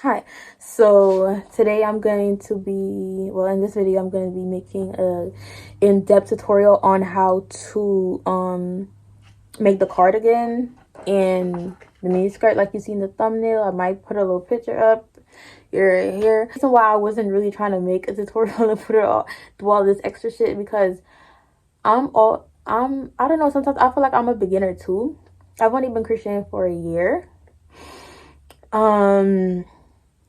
Hi, so today I'm going to be, well, in this video I'm going to be making a in-depth tutorial on how to make the cardigan and the mini skirt like you see in the thumbnail. I might put a little picture up here. The reason why I wasn't really trying to make a tutorial and put it all, do all this extra shit, because I don't know, sometimes I feel like I'm a beginner too. I've only been crocheting for a year.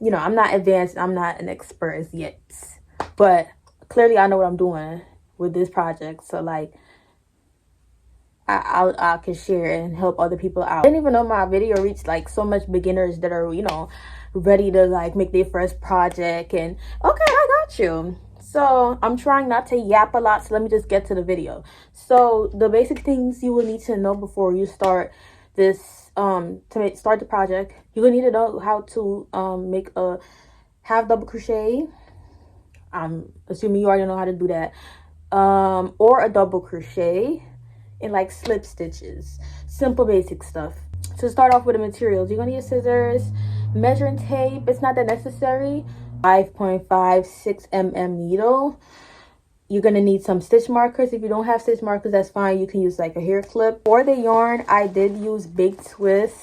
You know, I'm not advanced, I'm not an expert as yet, but clearly I know what I'm doing with this project. So like I can share and help other people out. I didn't even know my video reached like so much beginners that are, you know, ready to like make their first project. And okay, I got you. So I'm trying not to yap a lot, so let me just get to the video. So the basic things you will need to know before you start this start the project, you're gonna need to know how to make a half double crochet. I'm assuming you already know how to do that, or a double crochet and like slip stitches, simple basic stuff. To start off with the materials, you're gonna need scissors, measuring tape, it's not that necessary, 5.56 mm needle. You're gonna need some stitch markers. If you don't have stitch markers, that's fine. You can use like a hair clip. For the yarn, I did use Big Twist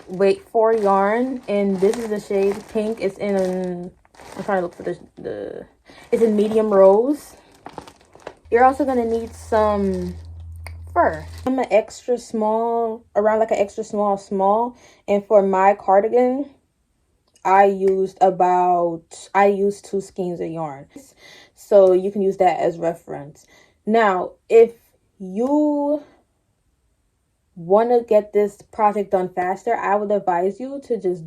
Wait For yarn, and this is the shade pink. It's in I'm trying to look for it's in medium rose. You're also gonna need some fur. I'm an extra small, around like an extra small, and for my cardigan I used 2 skeins of yarn, so you can use that as reference. Now if you want to get this project done faster, I would advise you to just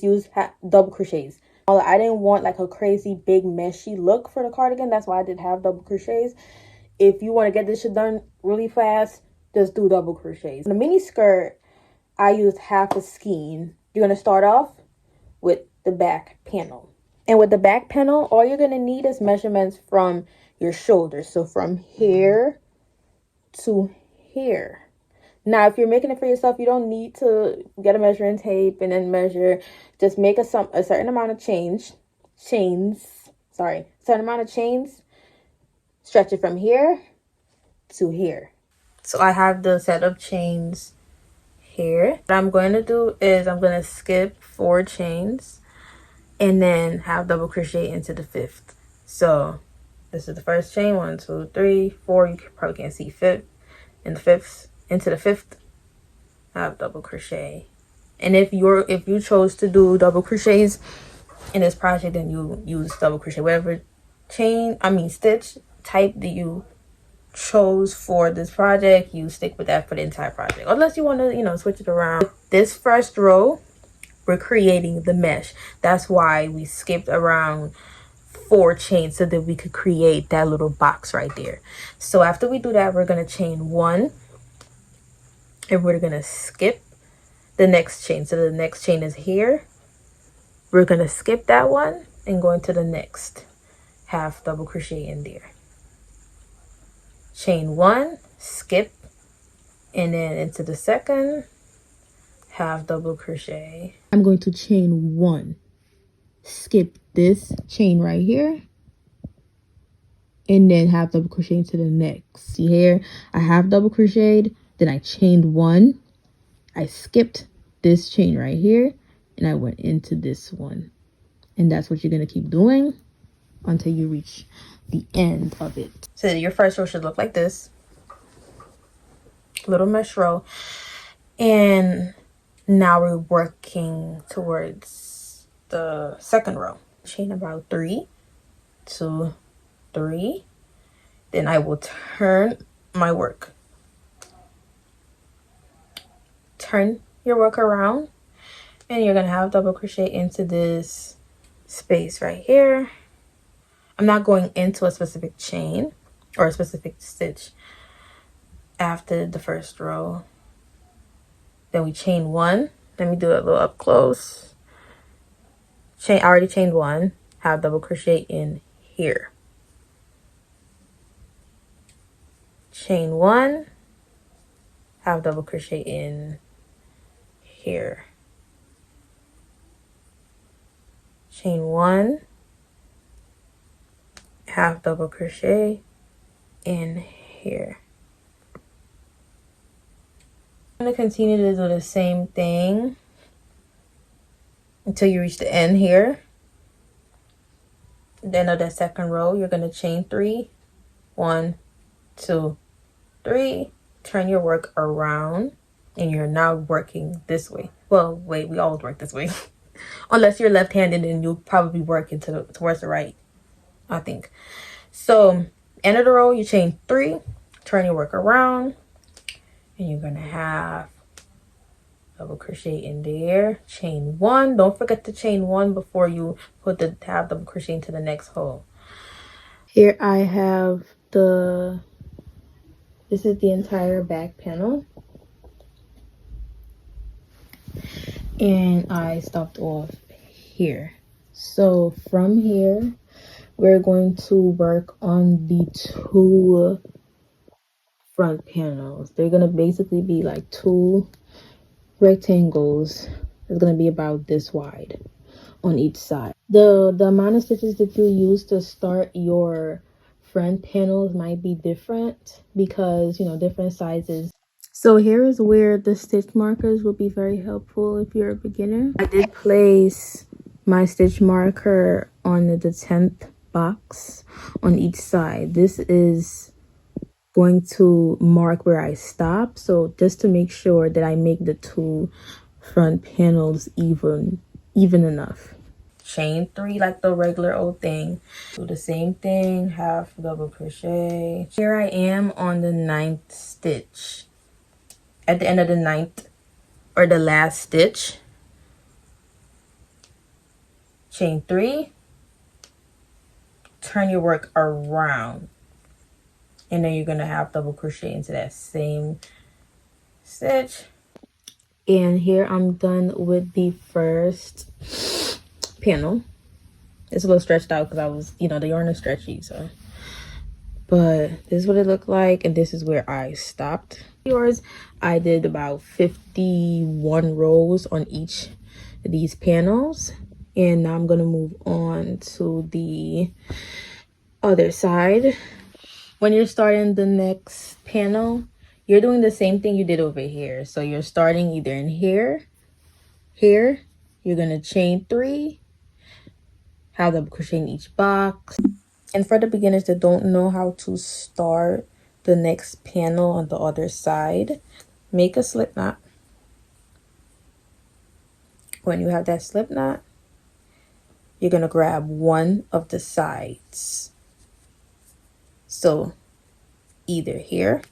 use double crochets. I didn't want like a crazy big meshy look for the cardigan, that's why I did have double crochets. If you want to get this shit done really fast, just do double crochets. The mini skirt, I used half a skein. You're going to start off with the back panel. And with the back panel, all you're going to need is measurements from your shoulders. So from here to here. Now, if you're making it for yourself, you don't need to get a measuring tape and then measure. Just make a certain amount of chains. Certain amount of chains. Stretch it from here to here. So I have the set of chains here. What I'm going to do is I'm going to skip 4 chains and then have double crochet into the 5th. So this is the first chain, 1 2 3 4. You probably can't see 5th and the 5th. Into the 5th, have double crochet. And if you chose to do double crochets in this project, then you use double crochet. Whatever stitch type that you chose for this project, you stick with that for the entire project, unless you want to, you know, switch it around. This first row, we're creating the mesh. That's why we skipped around 4 chains, so that we could create that little box right there. So after we do that, we're going to chain 1 and we're going to skip the next chain. So the next chain is here. We're going to skip that one and go into the next half double crochet in there. Chain 1, skip, and then into the second half double crochet. I'm going to chain 1, skip this chain right here, and then half double crochet into the next. See here, I have double crocheted, then I chained 1, I skipped this chain right here, and I went into this one. And that's what you're going to keep doing until you reach the end of it. So your first row should look like this. Little mesh row. And now we're working towards the second row. Chain about 3, 2, 3. Then I will turn my work. Turn your work around. And you're going to have double crochet into this space right here. I'm not going into a specific chain or a specific stitch after the first row. Then we chain 1. Let me do it a little up close. I already chained 1. Have double crochet in here. Chain 1. Have double crochet in here. chain 1, half double crochet in here. I'm going to continue to do the same thing until you reach the end here. The end of that second row, you're going to chain 3, 1, 2, 3, turn your work around, and you're now working this way. Well, wait, we always work this way. Unless you're left-handed, and you'll probably be working towards the right, I think. So, end of the row, you chain 3, turn your work around, and you're gonna have double crochet in there, chain 1. Don't forget to chain 1 before you put the half double crochet into the next hole. Here I have this is the entire back panel, and I stopped off here. So from here, we're going to work on the 2 front panels. They're gonna basically be like 2 rectangles. It's gonna be about this wide on each side. The amount of stitches that you use to start your front panels might be different because, you know, different sizes. So here is where the stitch markers will be very helpful if you're a beginner. I did place my stitch marker on the 10th box on each side. This is going to mark where I stop, so just to make sure that I make the 2 front panels even enough. Chain 3 like the regular old thing. Do the same thing, half double crochet. Here I am on the 9th stitch. At the end of the 9th or the last stitch, chain 3, turn your work around, and then you're gonna have double crochet into that same stitch. And here I'm done with the first panel. It's a little stretched out because I was, you know, the yarn is stretchy, so. But this is what it looked like, and this is where I stopped. Yours, I did about 51 rows on each of these panels, and now I'm gonna move on to the other side. When you're starting the next panel, you're doing the same thing you did over here. So you're starting either in here, you're gonna chain 3, have double crochet in each box. And for the beginners that don't know how to start the next panel on the other side, make a slip knot. When you have that slip knot, you're gonna grab one of the sides. So either here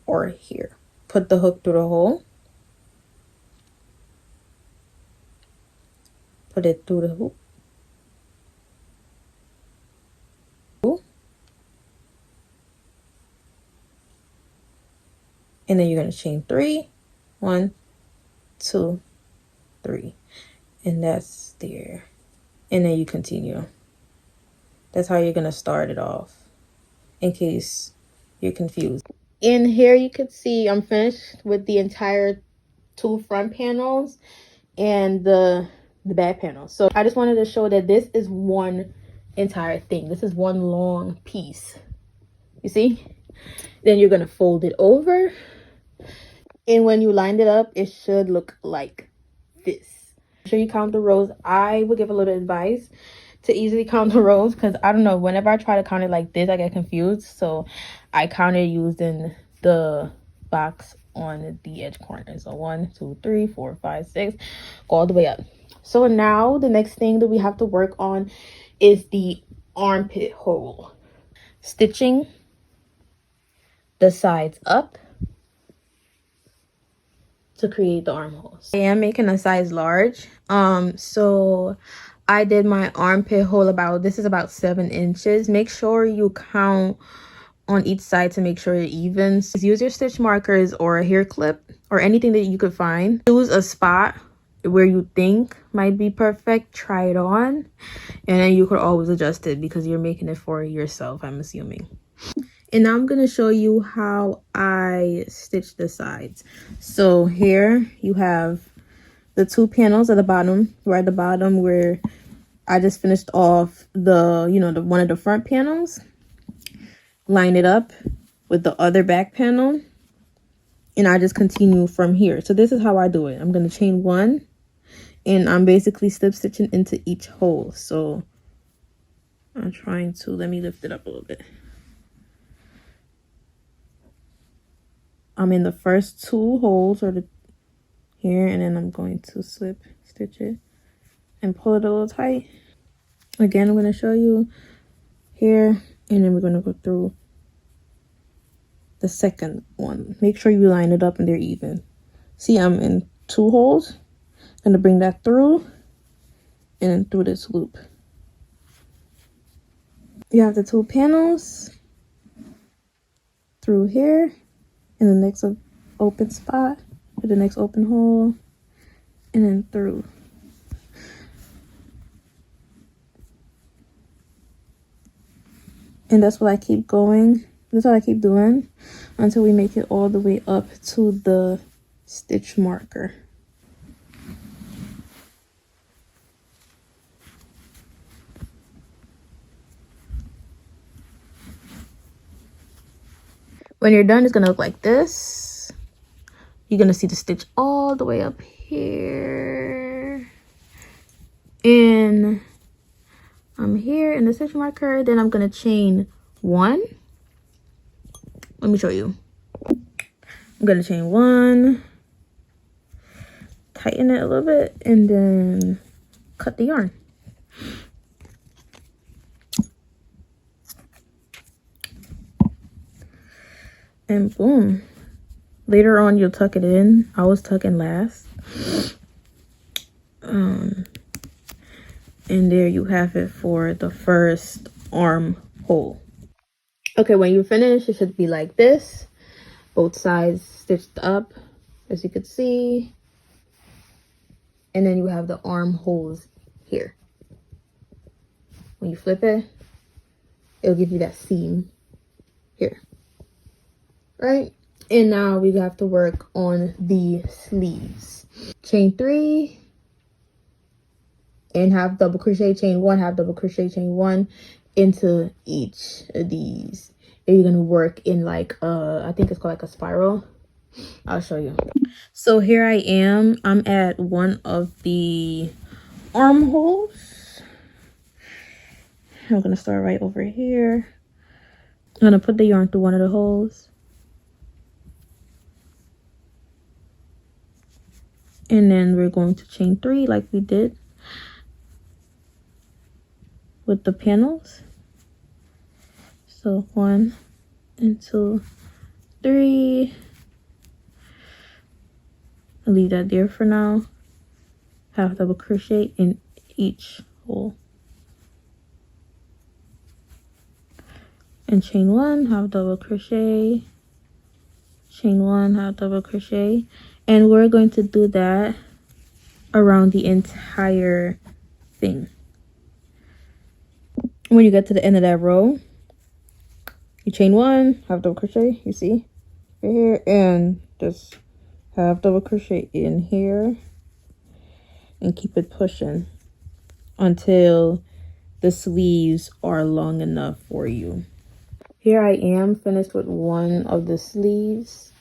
or here. Put the hook through the hole. Put it through the hoop. And then you're going to chain 3, 1, 2, 3, and that's there. And then you continue. That's how you're going to start it off, in case you're confused. In here you can see I'm finished with the entire 2 front panels and the back panel. So I just wanted to show that this is one entire thing. This is one long piece. You see? Then you're going to fold it over. And when you lined it up, it should look like this. Make sure you count the rows. I would give a little advice to easily count the rows, because I don't know, whenever I try to count it like this, I get confused. So I counted using the box on the edge corner. So 1, 2, 3, 4, 5, 6, go all the way up. So now the next thing that we have to work on is the armpit hole. Stitching the sides up to create the armholes. I am making a size large. So I did my armpit hole this is about 7 inches. Make sure you count on each side to make sure you're even. Just use your stitch markers or a hair clip or anything that you could find. Choose a spot where you think might be perfect. Try it on, and then you could always adjust it because you're making it for yourself, I'm assuming. And now I'm going to show you how I stitch the sides. So here you have the 2 panels at the bottom, right at the bottom where I just finished off the, you know, the one of the front panels. Line it up with the other back panel. And I just continue from here. So this is how I do it. I'm going to chain 1. And I'm basically slip stitching into each hole. So I'm trying to, let me lift it up a little bit. I'm in the first 2 holes, or the here, and then I'm going to slip stitch it and pull it a little tight. Again, I'm going to show you here, and then we're going to go through the second one. Make sure you line it up and they're even. See, I'm in 2 holes. I'm going to bring that through and then through this loop. You have the 2 panels through here in the next open spot, to the next open hole, and then through. And that's what I keep going. That's what I keep doing until we make it all the way up to the stitch marker. When you're done, it's gonna look like this. You're gonna see the stitch all the way up here. And I'm here in the stitch marker. Then I'm gonna chain 1. Let me show you. I'm gonna chain 1, tighten it a little bit, and then cut the yarn. And boom. Later on, you'll tuck it in. I was tucking last. And there you have it for the first armhole. Okay, when you finish, it should be like this. Both sides stitched up, as you could see. And then you have the armholes here. When you flip it, it'll give you that seam here. Right? And now we have to work on the sleeves. Chain 3 and half double crochet, chain 1, half double crochet, chain 1 into each of these. And you're gonna work in like I think it's called like a spiral. I'll show you. So here I am. I'm at one of the armholes. I'm gonna start right over here. I'm gonna put the yarn through one of the holes. And then we're going to chain 3 like we did with the panels. So 1 and 2, 3. I'll leave that there for now. Half double crochet in each hole. And chain 1, half double crochet, chain 1, half double crochet. And we're going to do that around the entire thing. When you get to the end of that row, you chain 1, half double crochet, you see right here, and just half double crochet in here and keep it pushing until the sleeves are long enough for you. Here I am finished with one of the sleeves.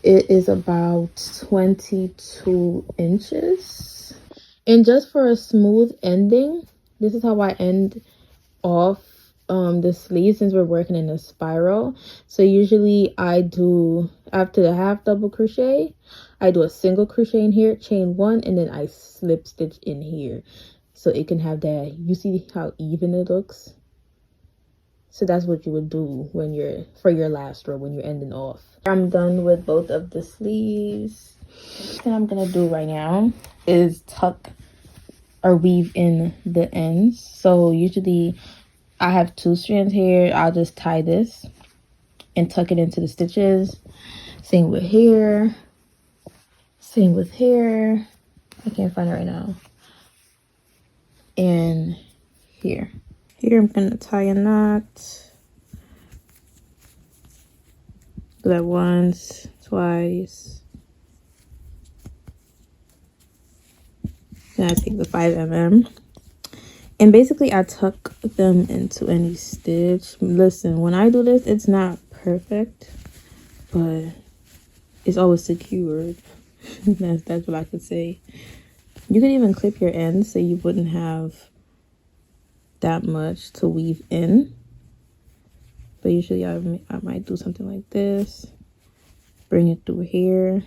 It is about 22 inches. And just for a smooth ending, this is how I end off the sleeve since we're working in a spiral. So usually I do, after the half double crochet, I do a single crochet in here, chain 1, and then I slip stitch in here. So it can have that, you see how even it looks? So that's what you would do when you're, for your last row, when you're ending off. I'm done with both of the sleeves. What I'm gonna do right now is tuck or weave in the ends. So usually I have 2 strands here. I'll just tie this and tuck it into the stitches. Same with here. Same with here. I can't find it right now. And here. Here I'm gonna tie a knot. Do that once, twice. Then I take the 5mm And basically I tuck them into any stitch. Listen, when I do this, it's not perfect, but it's always secured. that's what I could say. You could even clip your ends so you wouldn't have that much to weave in. But usually I might do something like this. Bring it through here.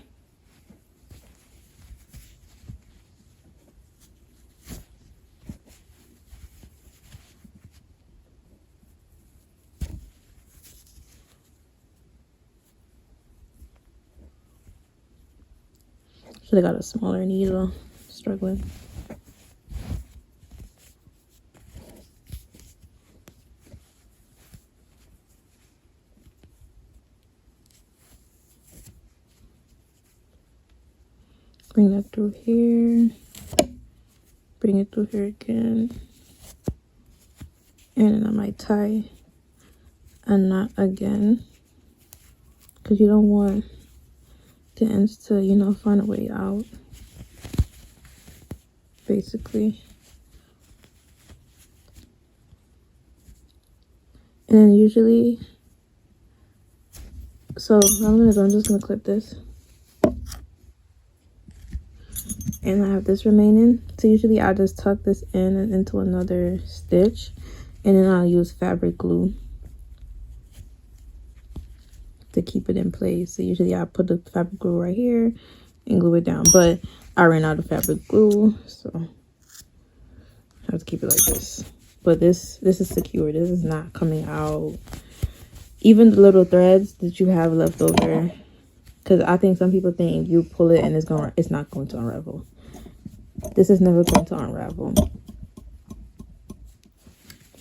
Should have got a smaller needle. Struggling. Bring that through here. Bring it through here again. And then I might tie a knot again. Because you don't want the ends to, you know, find a way out. Basically. And then usually, so I'm just gonna clip this. And I have this remaining. So usually I just tuck this in and into another stitch. And then I'll use fabric glue to keep it in place. So usually I put the fabric glue right here and glue it down. But I ran out of fabric glue, so I have to keep it like this. But this is secure. This is not coming out. Even the little threads that you have left over, because I think some people think you pull it and it's not going to unravel. This is never going to unravel.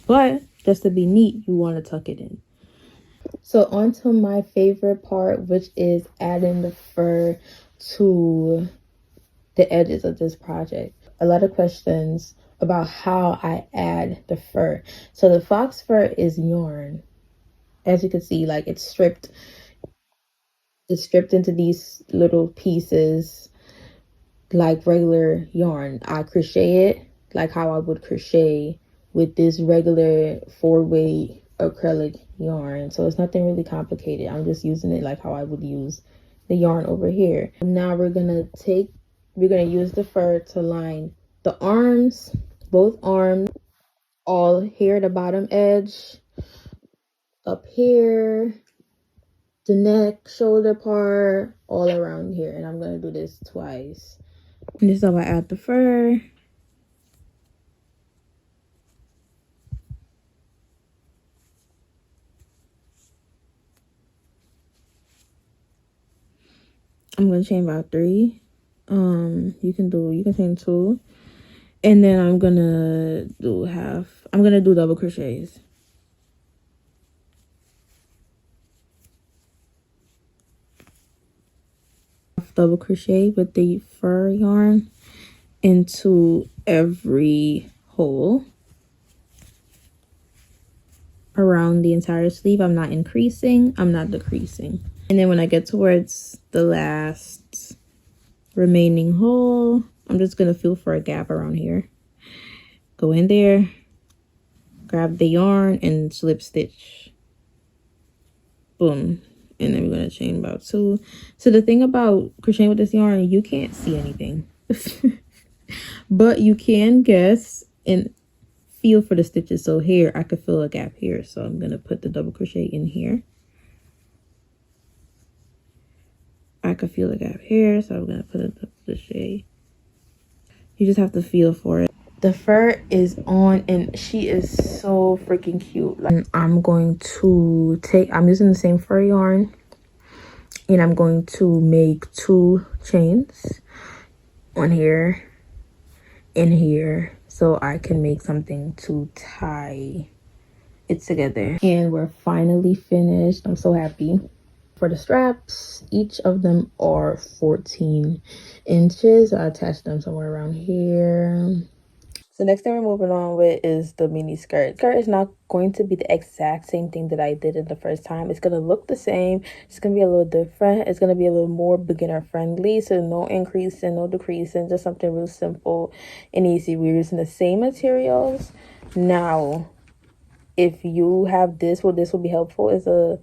But just to be neat, you want to tuck it in. So on to my favorite part, which is adding the fur to the edges of this project. A lot of questions about how I add the fur. So the fox fur is yarn. As you can see, like it's stripped into these little pieces like regular yarn. I crochet it like how I would crochet with this regular 4-way acrylic yarn. So it's nothing really complicated. I'm just using it like how I would use the yarn over here. Now we're gonna use the fur to line the arms, both arms, all here, the bottom edge, up here, the neck, shoulder part, all around here. And I'm gonna do this twice. And this is how I add the fur. I'm gonna chain about 3. You can chain 2. And then I'm gonna do double crochets. Double crochet with the fur yarn into every hole around the entire sleeve. I'm not increasing, I'm not decreasing. And then when I get towards the last remaining hole, I'm just gonna feel for a gap around here. Go in there, grab the yarn and slip stitch. Boom. And then we're gonna chain about 2. So the thing about crocheting with this yarn, you can't see anything. But you can guess and feel for the stitches. So here I could feel a gap here, so I'm gonna put the double crochet in here. I could feel a gap here, so I'm gonna put a double crochet. You just have to feel for it. The fur is on and she is so freaking cute. Like, I'm using the same fur yarn and I'm going to make 2 chains on here and here so I can make something to tie it together. And we're finally finished. I'm so happy. For the straps, each of them are 14 inches. I attached them somewhere around here. So next thing we're moving on with is the mini skirt. Skirt is not going to be the exact same thing that I did it the first time. It's going to look the same. It's going to be a little different. It's going to be a little more beginner friendly. So no increase and no decrease and just something real simple and easy. We're using the same materials. Now, if you have this, well, this will be helpful. It's a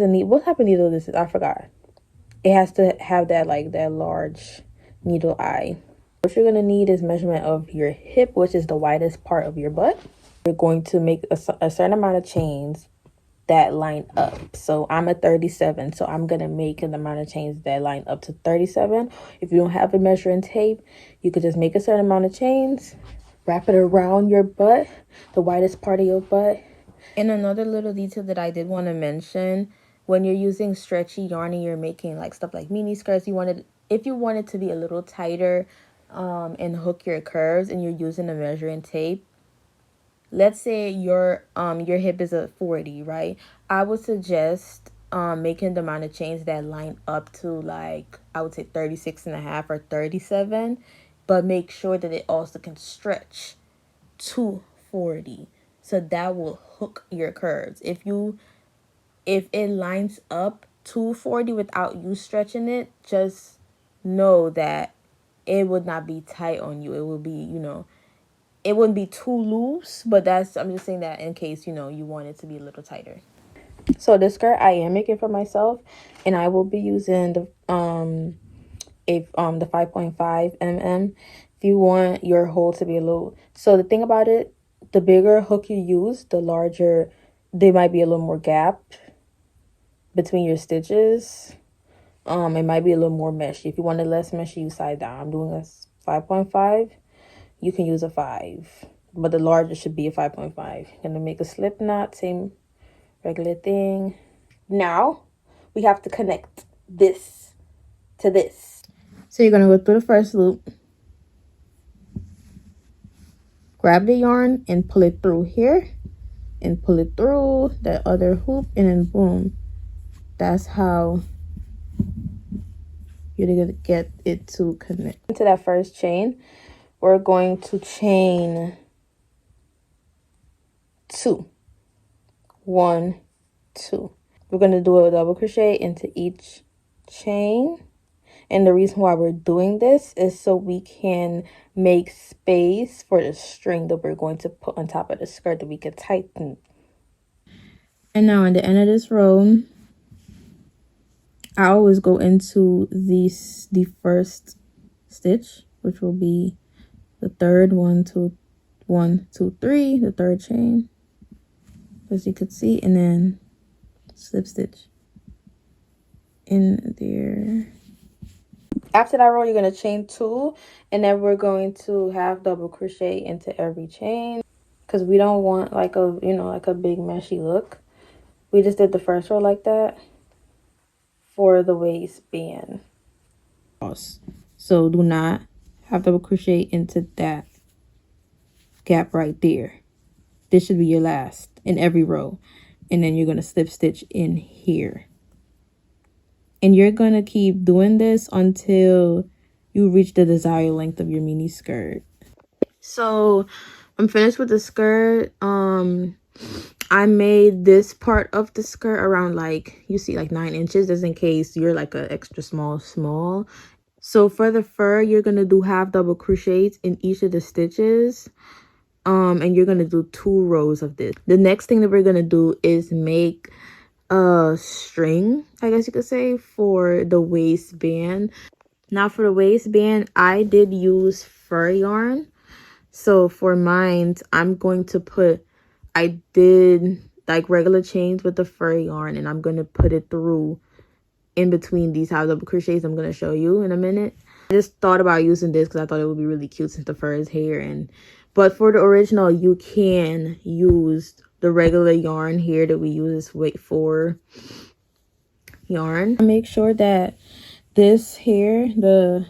neat, what type of needle this is? I forgot. It has to have that, like, that large needle eye. What you're gonna need is measurement of your hip, which is the widest part of your butt. You're going to make a certain amount of chains that line up. So I'm a 37, so I'm gonna make an amount of chains that line up to 37. If you don't have a measuring tape, you could just make a certain amount of chains, wrap it around your butt, the widest part of your butt. And another little detail that I did want to mention, when you're using stretchy yarn and you're making like stuff like mini skirts, if you want it to be a little tighter and hook your curves, and you're using a measuring tape, let's say your hip is a 40, right? I would suggest making the amount of chains that line up to, like, I would say 36.5 or 37, but make sure that it also can stretch to 40, so that will hook your curves. If it lines up to 40 without you stretching it, just know that it would not be tight on you. It will be, it wouldn't be too loose, but I'm just saying that in case, you want it to be a little tighter. So this skirt I am making for myself, and I will be using the 5.5 mm. If you want your hole to be a little, so the thing about it, the bigger hook you use, the larger, there might be a little more gap between your stitches. It might be a little more meshy. If you want it less meshy, use side down. I'm doing a 5.5. You can use a 5, but the larger should be a 5.5. Gonna make a slip knot, same regular thing. Now we have to connect this to this. So you're gonna go through the first loop, grab the yarn and pull it through here, and pull it through that other hoop, and then boom. That's how you're gonna get it to connect. Into that first chain, we're going to chain 2. 1, 2. We're going to do a double crochet into each chain, and the reason why we're doing this is so we can make space for the string that we're going to put on top of the skirt that we can tighten. And now in the end of this row, I always go into the first stitch, which will be the third 1, 2, 1, 2, 3, the third chain, as you could see, and then slip stitch in there. After that row, you're going to chain 2, and then we're going to have double crochet into every chain, because we don't want like a, like a big meshy look. We just did the first row like that for the waistband. So do not have double crochet into that gap right there. This should be your last in every row, and then you're going to slip stitch in here, and you're going to keep doing this until you reach the desired length of your mini skirt. So I'm finished with the skirt. I made this part of the skirt around, like, you see, like 9 inches, just in case you're like a extra small. So for the fur, you're going to do half double crochets in each of the stitches. And you're going to do 2 rows of this. The next thing that we're going to do is make a string, I guess you could say, for the waistband. Now for the waistband, I did use fur yarn. So for mine, I'm going to put, I did like regular chains with the fur yarn, and I'm going to put it through in between these half double crochets I'm going to show you in a minute. I just thought about using this because I thought it would be really cute since the fur is here. But for the original, you can use the regular yarn here that we use, this weight 4 yarn. Make sure that this here, the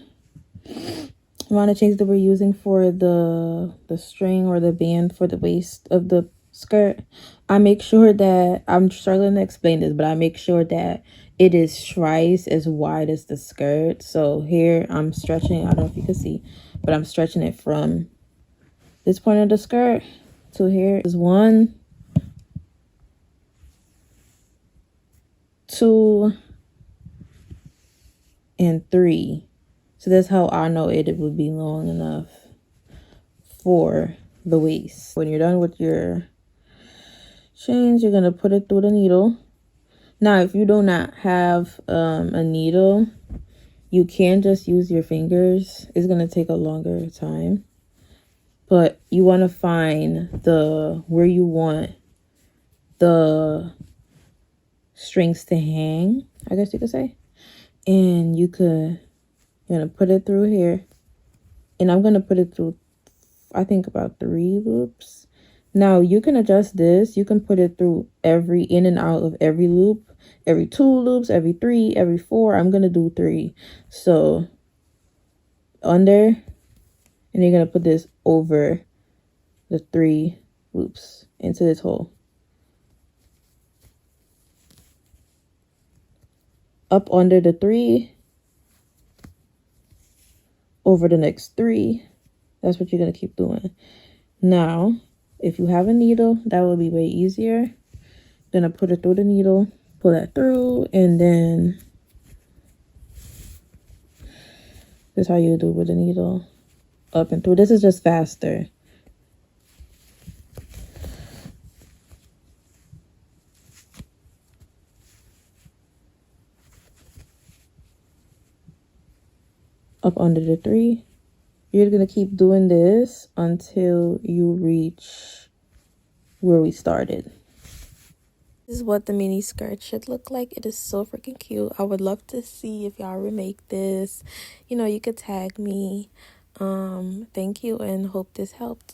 amount of chains that we're using for the string or the band for the waist of the skirt, I make sure that, I'm struggling to explain this, but I make sure that it is twice as wide as the skirt. So here I'm stretching, I don't know if you can see, but I'm stretching it from this point of the skirt to here. Is 1, 2, and 3. So that's how I know it would be long enough for the waist. When you're done with your chains, you're gonna put it through the needle. Now, if you do not have a needle, you can just use your fingers. It's gonna take a longer time, but you want to find where you want the strings to hang, I guess you could say. And you're gonna put it through here, and I'm gonna put it through, I think, about 3 loops. Now you can adjust this. You can put it through in and out of every loop, every 2 loops, every 3, every 4. I'm gonna do 3. So under, and you're gonna put this over the 3 loops into this hole. Up under the 3, over the next 3. That's what you're gonna keep doing. Now, if you have a needle, that will be way easier. Gonna put it through the needle, pull that through, and then this is how you do with the needle, up and through. This is just faster. Up under the 3. You're gonna keep doing this until you reach where we started. This is what the mini skirt should look like. It is so freaking cute. I would love to see if y'all remake this. You know, you could tag me. Thank you and hope this helped.